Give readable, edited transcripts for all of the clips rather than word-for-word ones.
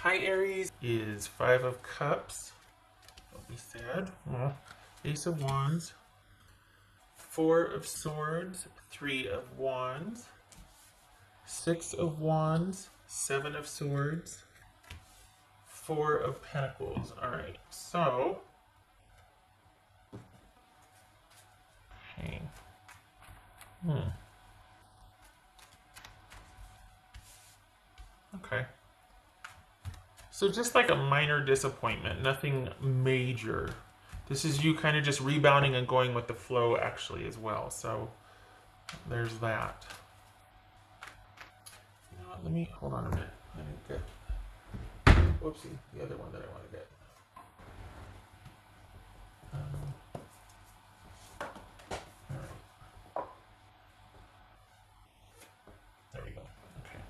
Hi Aries is Five of Cups. Don't be sad. Ace of Wands. Four of Swords. Three of Wands. Six of Wands. Seven of Swords. Four of Pentacles. Alright, so... Okay. Okay. So just like a minor disappointment, nothing major. This is you kind of just rebounding and going with the flow actually as well. So there's that. You know what, let me, hold on a minute. Let me get, whoopsie, the other one that I want to get. All right. There we go. Okay.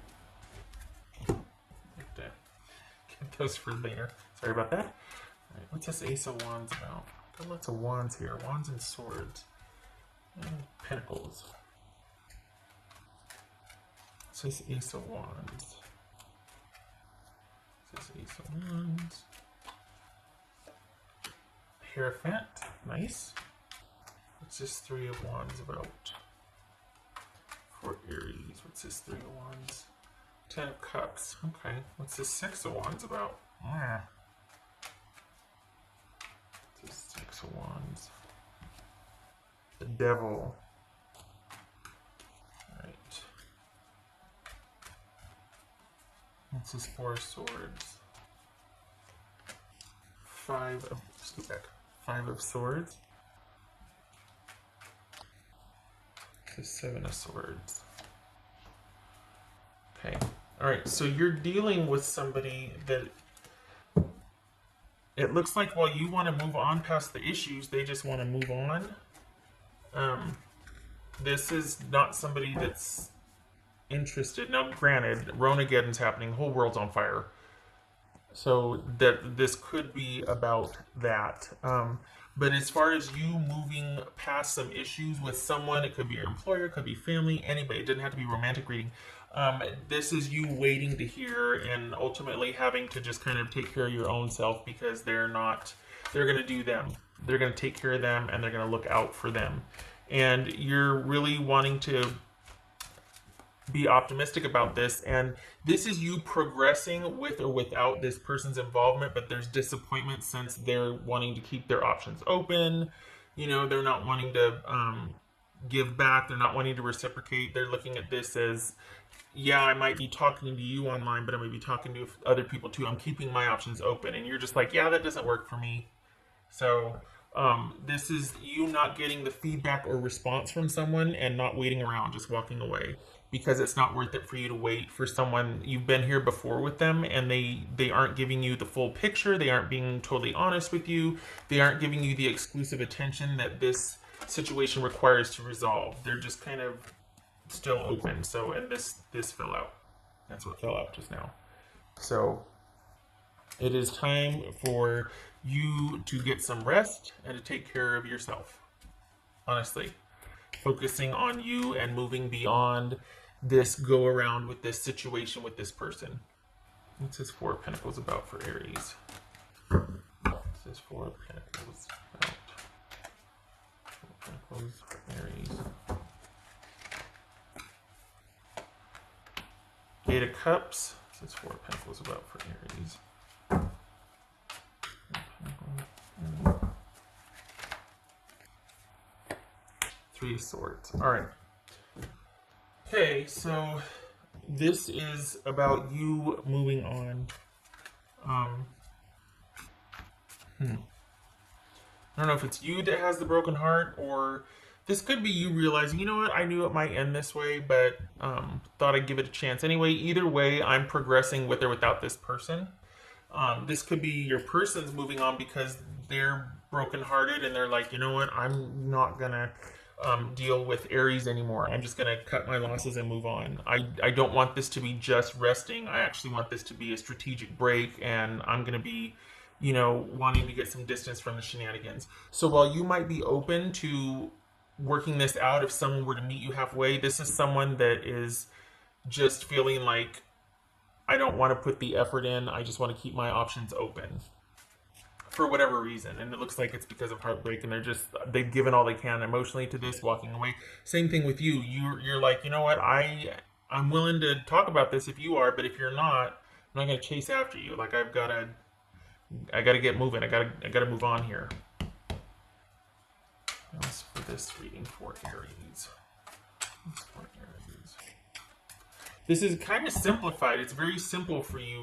Get those for later. Sorry about that. All right, what's this Ace of Wands about? Got lots of wands here. Wands and swords. And pentacles. What's this Ace of Wands? What's this Ace of Wands? Hierophant. Nice. What's this Three of Wands about? For Aries. What's this Three of Wands? Ten of Cups. Okay. What's this Six of Wands about? What's this Six of Wands? The Devil. Alright. What's this Four of Swords? Five of Swords. The Seven of Swords. Okay. Alright, so you're dealing with somebody that it looks like while you want to move on past the issues, they just want to move on. This is not somebody that's interested. Now, granted, Ronageddon's happening, the whole world's on fire. So that this could be about that. But as far as you moving past some issues with someone, it could be your employer, it could be family, anybody. It doesn't have to be romantic reading. This is you waiting to hear and ultimately having to just kind of take care of your own self because they're going to do them. They're going to take care of them and they're going to look out for them. And you're really wanting to be optimistic about this, and this is you progressing with or without this person's involvement, but there's disappointment since they're wanting to keep their options open. You know, they're not wanting to give back, they're not wanting to reciprocate. They're looking at this as, yeah, I might be talking to you online, but I might be talking to other people too. I'm keeping my options open, and you're just like, yeah, that doesn't work for me. So this is you not getting the feedback or response from someone and not waiting around, just walking away. Because it's not worth it for you to wait for someone. You've been here before with them and they aren't giving you the full picture. They aren't being totally honest with you. They aren't giving you the exclusive attention that this situation requires to resolve. They're just kind of still open. So, and this fell out. That's what fell out just now. So it is time for you to get some rest and to take care of yourself. Honestly. Focusing on you and moving beyond this go around with this situation with this person. What's this Four of Pentacles about for Aries? What's this Four of Pentacles about? Four of Pentacles for Aries. Eight of Cups. What's this Four of Pentacles about for Aries? Three of Swords. All right. Okay, so this is about you moving on. I don't know if it's you that has the broken heart, or this could be you realizing, you know what, I knew it might end this way, but thought I'd give it a chance anyway. Either way, I'm progressing with or without this person. This could be your person's moving on because they're brokenhearted and they're like, you know what, I'm not gonna deal with Aries anymore. I'm just gonna cut my losses and move on. I don't want this to be just resting. I actually want this to be a strategic break, and I'm gonna be, you know, wanting to get some distance from the shenanigans. So while you might be open to working this out if someone were to meet you halfway, this is someone that is just feeling like I don't want to put the effort in. I just want to keep my options open for whatever reason. And it looks like it's because of heartbreak, and they've given all they can emotionally to this, walking away. Same thing with you. You're like, you know what? I'm willing to talk about this if you are, but if you're not, I'm not gonna chase after you. Like I gotta get moving. I gotta move on here. What else for this reading for Aries? This is kind of simplified. It's very simple for you.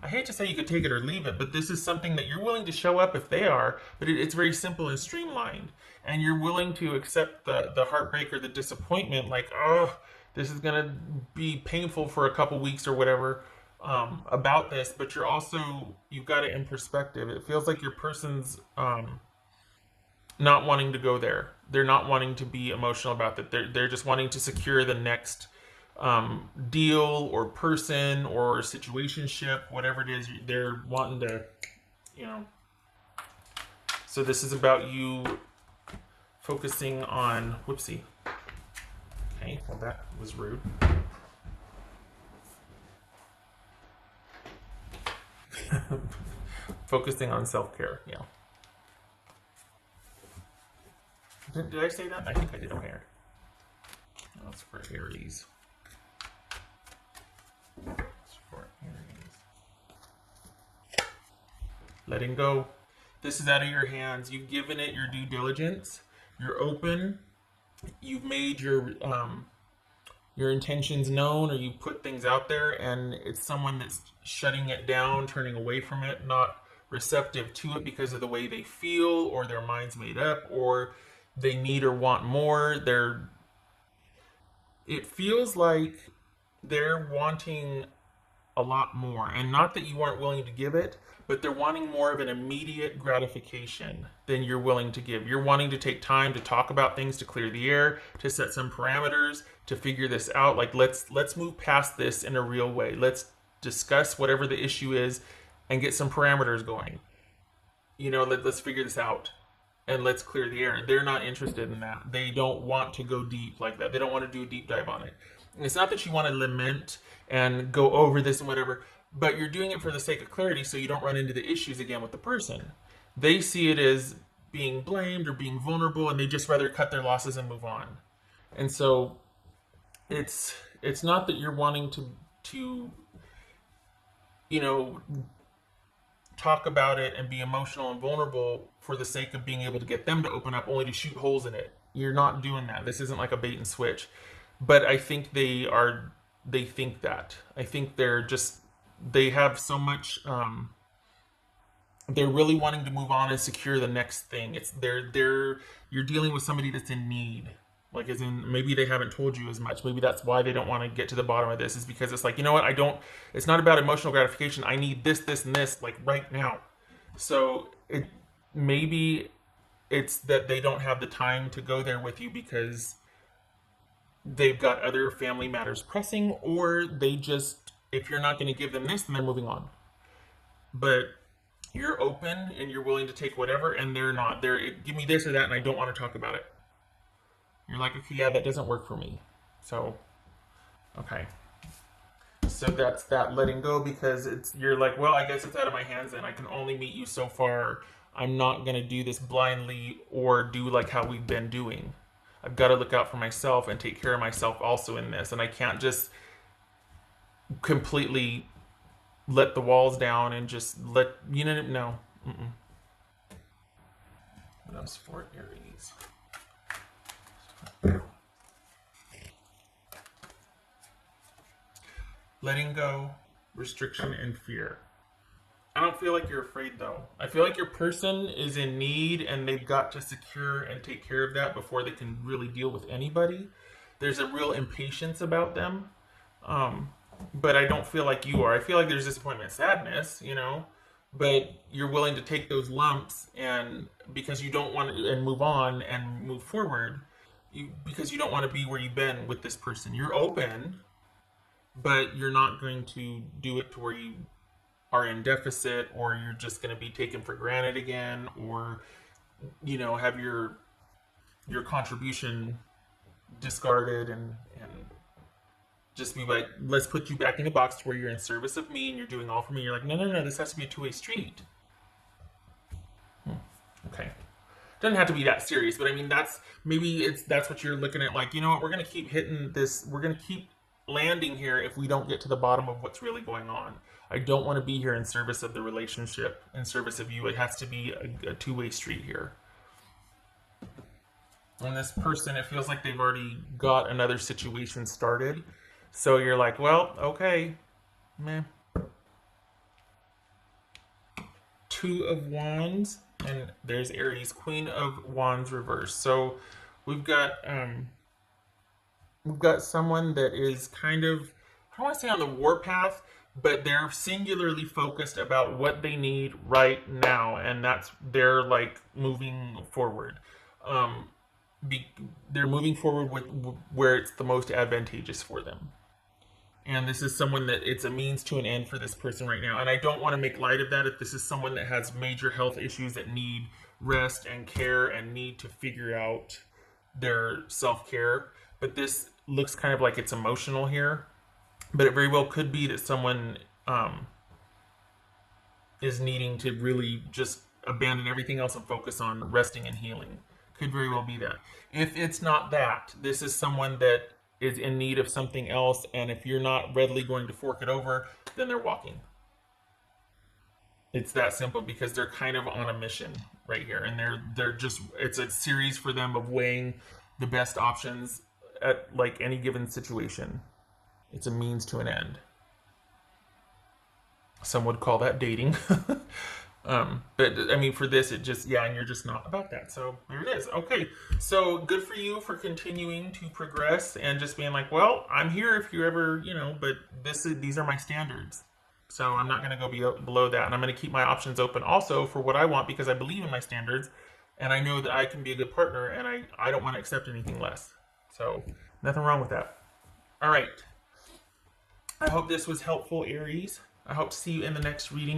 I hate to say you could take it or leave it, but this is something that you're willing to show up if they are, but it's very simple and streamlined. And you're willing to accept the heartbreak or the disappointment, like, oh, this is going to be painful for a couple weeks or whatever about this, but you've got it in perspective. It feels like your person's not wanting to go there. They're not wanting to be emotional about that. They're just wanting to secure the next deal or person or situationship, whatever it is they're wanting to, you know. So this is about you focusing on, whoopsie. Okay, well that was rude. Focusing on self-care, yeah. Did I say that? I think I did. Okay. That's for Aries. Letting go. This is out of your hands. You've given it your due diligence. You're open. You've made your intentions known, or you put things out there, and it's someone that's shutting it down, turning away from it, not receptive to it because of the way they feel, or their mind's made up, or they need or want more. It feels like they're wanting a lot more, and not that you weren't willing to give it, but they're wanting more of an immediate gratification than you're willing to give. You're wanting to take time to talk about things, to clear the air, to set some parameters, to figure this out. Like, let's move past this in a real way. Let's discuss whatever the issue is and get some parameters going. You know, let's figure this out and let's clear the air. They're not interested in that. They don't want to go deep like that. They don't want to do a deep dive on it. And it's not that you want to lament and go over this and whatever, but you're doing it for the sake of clarity so you don't run into the issues again with the person. They see it as being blamed or being vulnerable, and they just rather cut their losses and move on. And so it's not that you're wanting to you know, talk about it and be emotional and vulnerable for the sake of being able to get them to open up, only to shoot holes in it. You're not doing that. This isn't like a bait and switch. But I think they think that. I think they have so much, they're really wanting to move on and secure the next thing. You're dealing with somebody that's in need. Like, as in, maybe they haven't told you as much. Maybe that's why they don't want to get to the bottom of this, is because it's like, you know what, it's not about emotional gratification. I need this, this, and this, like, right now. So maybe it's that they don't have the time to go there with you because they've got other family matters pressing, or if you're not going to give them this, then they're moving on. But you're open and you're willing to take whatever, and they're not. Give me this or that, and I don't want to talk about it. You're like, okay, yeah, that doesn't work for me. So, okay. So that's that letting go, because you're like, well, I guess it's out of my hands and I can only meet you so far. I'm not going to do this blindly or do like how we've been doing. I've got to look out for myself and take care of myself also in this. And I can't just completely let the walls down and just no. Mm-mm. What else for Aries? Letting go, restriction, and fear. I don't feel like you're afraid, though. I feel like your person is in need and they've got to secure and take care of that before they can really deal with anybody. There's a real impatience about them. But I don't feel like you are. I feel like there's disappointment, sadness, but you're willing to take those lumps, and because you don't want to, and move on and move forward, because you don't want to be where you've been with this person. You're open, but you're not going to do it to where you are in deficit, or you're just going to be taken for granted again, or have your contribution discarded and Just be like, let's put you back in a box where you're in service of me and you're doing all for me. You're like, no, no, no, this has to be a two-way street. Okay. Doesn't have to be that serious, but I mean, that's what you're looking at. Like, you know what? We're gonna keep hitting this. We're gonna keep landing here if we don't get to the bottom of what's really going on. I don't want to be here in service of the relationship, in service of you. It has to be a two-way street here. And this person, it feels like they've already got another situation started. So you're like, well, okay, meh. Two of Wands, and there's Aries, Queen of Wands reversed. So we've got someone that is kind of, I don't want to say on the warpath, but they're singularly focused about what they need right now, and they're like moving forward. They're moving forward with where it's the most advantageous for them. And this is someone that it's a means to an end for this person right now. And I don't want to make light of that if this is someone that has major health issues that need rest and care and need to figure out their self-care. But this looks kind of like it's emotional here. But it very well could be that someone is needing to really just abandon everything else and focus on resting and healing. Could very well be that. If it's not that, this is someone that is in need of something else, and if you're not readily going to fork it over, then they're walking. It's that simple, because they're kind of on a mission right here, and they're just, it's a series for them of weighing the best options at like any given situation. It's a means to an end. Some would call that dating. But I mean, for this, it just, yeah, and you're just not about that. So there it is. Okay. So good for you for continuing to progress and just being like, well, I'm here if you ever, but these are my standards. So I'm not going to go below that. And I'm going to keep my options open also for what I want, because I believe in my standards and I know that I can be a good partner, and I don't want to accept anything less. So nothing wrong with that. All right. I hope this was helpful, Aries. I hope to see you in the next reading.